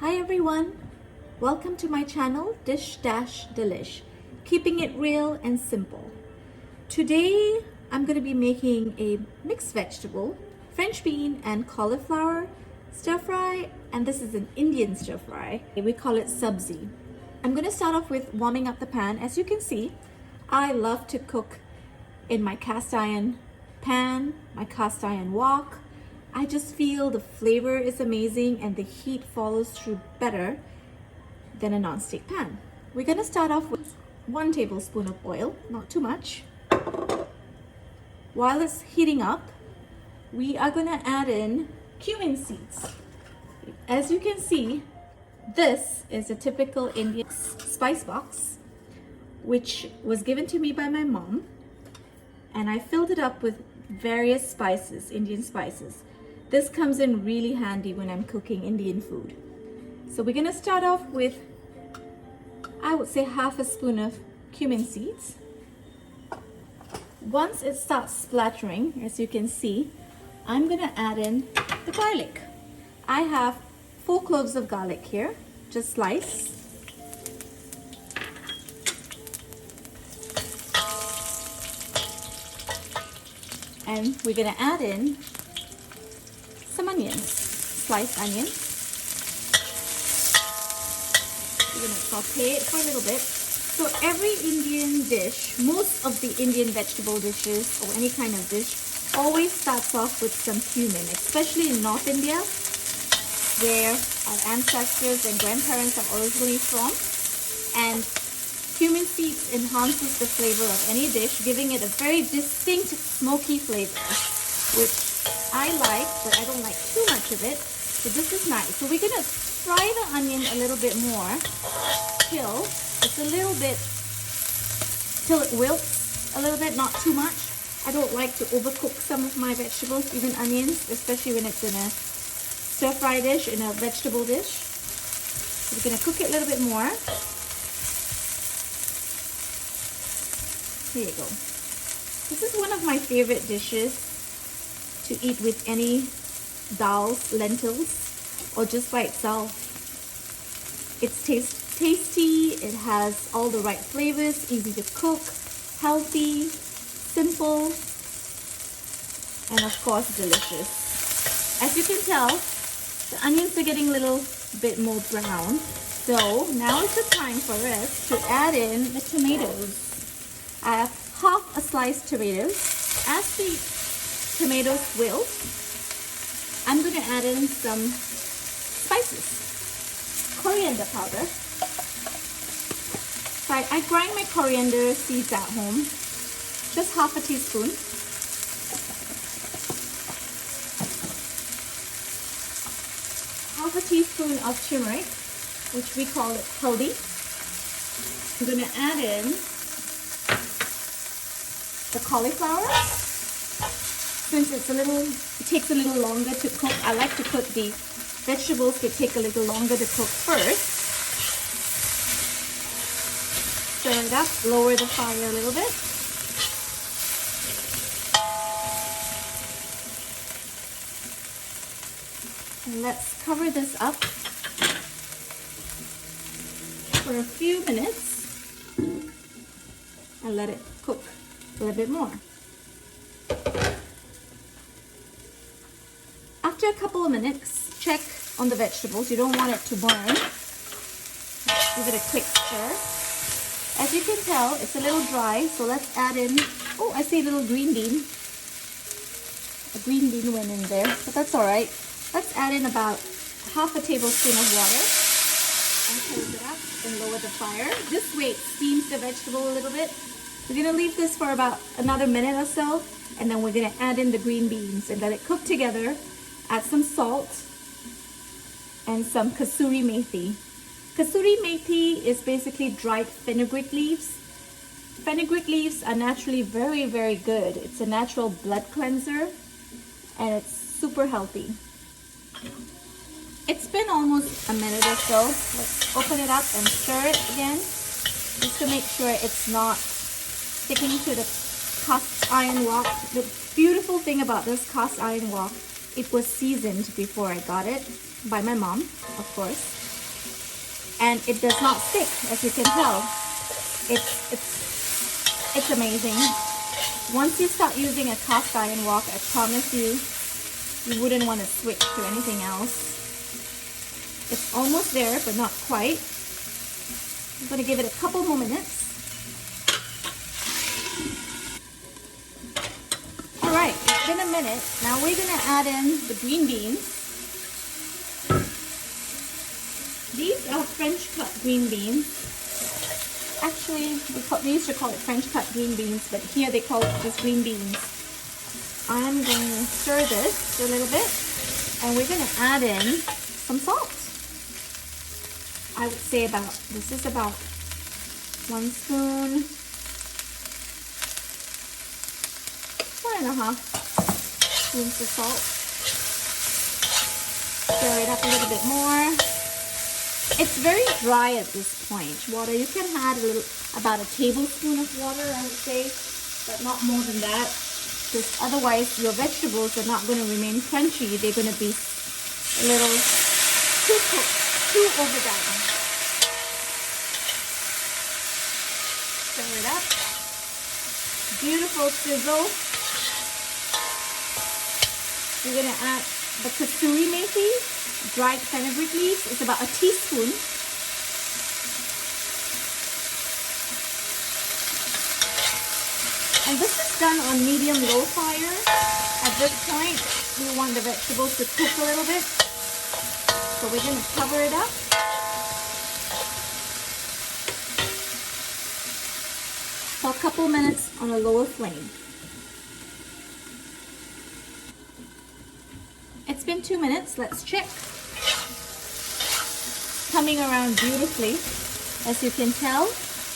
Hi everyone, welcome to my channel Dish Dash Delish, keeping it real and simple. Today I'm going to be making a mixed vegetable, French bean and cauliflower stir fry, and this is an Indian stir fry. We call it sabzi. I'm going to start off with warming up the pan. As you can see, I love to cook in my cast iron pan, my cast iron wok. I just feel the flavor is amazing and the heat follows through better than a non-stick pan. We're going to start off with 1 tablespoon of oil, not too much. While it's heating up, we are going to add in cumin seeds. As you can see, this is a typical Indian spice box, which was given to me by my mom, and I filled it up with various spices, Indian spices. This comes in really handy when I'm cooking Indian food. So we're going to start off with, I would say, half a spoon of cumin seeds. Once it starts splattering, as you can see, I'm going to add in the garlic. I have 4 cloves of garlic here, just sliced. And we're going to add in some onions, sliced onions. We're going to saute it for a little bit. So every Indian dish, most of the Indian vegetable dishes or any kind of dish, always starts off with some cumin, especially in North India, where our ancestors and grandparents are originally from. And cumin seeds enhances the flavor of any dish, giving it a very distinct smoky flavor, which I like, but I don't like too much of it. So this is nice. So we're going to fry the onion a little bit more till it's a little bit, till it wilts a little bit, not too much. I don't like to overcook some of my vegetables, even onions, especially when it's in a stir fry dish, in a vegetable dish. So we're going to cook it a little bit more. Here you go. This is one of my favorite dishes to eat with any dals, lentils, or just by itself. It's tasty, it has all the right flavors, easy to cook, healthy, simple, and of course delicious. As you can tell, the onions are getting a little bit more brown. So now is the time for us to add in the tomatoes. I have half a sliced tomatoes. As the tomatoes wilt, I'm going to add in some spices. Coriander powder. So I grind my coriander seeds at home. Just half a teaspoon. Half a teaspoon of turmeric, which we call it haldi. I'm going to add in the cauliflower. Since it takes a little longer to cook, I like to put the vegetables to take a little longer to cook first. Stir it up, lower the fire a little bit. And let's cover this up for a few minutes and let it cook a little bit more. After a couple of minutes, check on the vegetables. You don't want it to burn. Give it a quick stir. As you can tell, it's a little dry, so let's add in, oh, I see a little green bean. A green bean went in there, but that's all right. Let's add in about half a tablespoon of water and close it up and lower the fire. This way it steams the vegetable a little bit. We're going to leave this for about another minute or so, and then we're going to add in the green beans and let it cook together. Add some salt and some kasuri methi. Kasuri methi is basically dried fenugreek leaves. Fenugreek leaves are naturally very, very good. It's a natural blood cleanser and it's super healthy. It's been almost a minute or so. Let's open it up and stir it again, just to make sure it's not sticking to the cast iron wok. The beautiful thing about this cast iron wok, it was seasoned before I got it by my mom, of course. and it does not stick, as you can tell. It's amazing. Once you start using a cast iron wok, I promise you, you wouldn't want to switch to anything else. It's almost there, but not quite. I'm going to give it a couple more minutes. Alright, it's been a minute. Now we're going to add in the green beans. These are French cut green beans. Actually, we used to call it French cut green beans, but here they call it just green beans. I'm going to stir this a little bit, and we're going to add in some salt. I would say this is about 1 spoon, 1.5 spoons of salt. Stir it up a little bit more. It's very dry at this point. Water, you can add about a tablespoon of water, I would say, but not more than that, because otherwise your vegetables are not going to remain crunchy. They're going to be a little too cooked, too overdone. Stir it up. Beautiful sizzle. We're going to add the kasuri methi, dried fenugreek leaves. It's about a teaspoon. And this is done on medium-low fire. At this point, we want the vegetables to cook a little bit. So we're going to cover it up. For a couple minutes on a lower flame. It's been 2 minutes. Let's check. Coming around beautifully. As you can tell,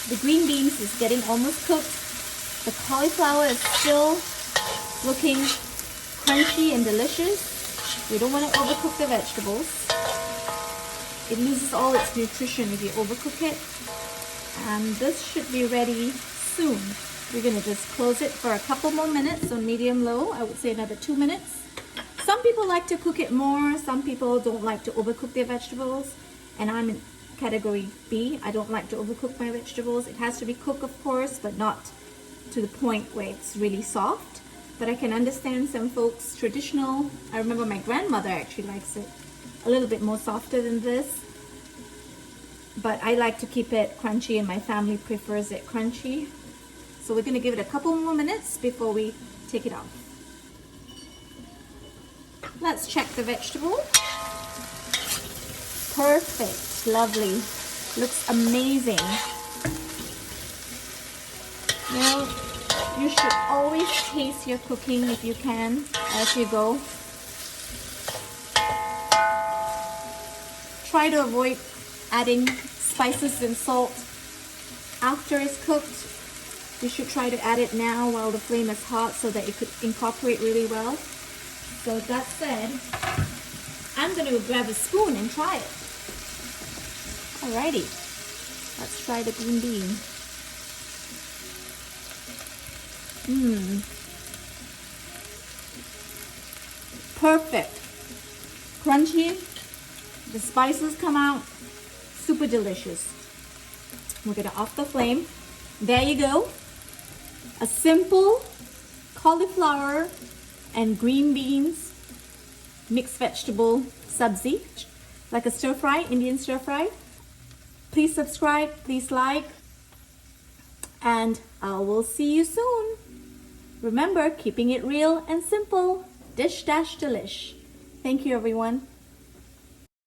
the green beans is getting almost cooked. The cauliflower is still looking crunchy and delicious. We don't want to overcook the vegetables. It loses all its nutrition if you overcook it. And this should be ready soon. We're going to just close it for a couple more minutes on medium-low. I would say another 2 minutes. Some people like to cook it more. Some people don't like to overcook their vegetables. And I'm in category B. I don't like to overcook my vegetables. It has to be cooked, of course, but not to the point where it's really soft. But I can understand some folks traditional. I remember my grandmother actually likes it a little bit more softer than this. But I like to keep it crunchy, and my family prefers it crunchy. So we're going to give it a couple more minutes before we take it off. Let's check the vegetable. Perfect, lovely, looks amazing. Now, you should always taste your cooking if you can as you go. Try to avoid adding spices and salt after it's cooked. You should try to add it now while the flame is hot so that it could incorporate really well. So with that said, I'm going to grab a spoon and try it. Alrighty, let's try the green bean. Perfect. Crunchy. The spices come out. Super delicious. We're going to off the flame. There you go. A simple cauliflower and green beans mixed vegetable sabzi, like a stir fry, Indian stir fry. Please subscribe, please like, and I will see you soon. Remember, keeping it real and simple. Dish dash delish. Thank you, everyone.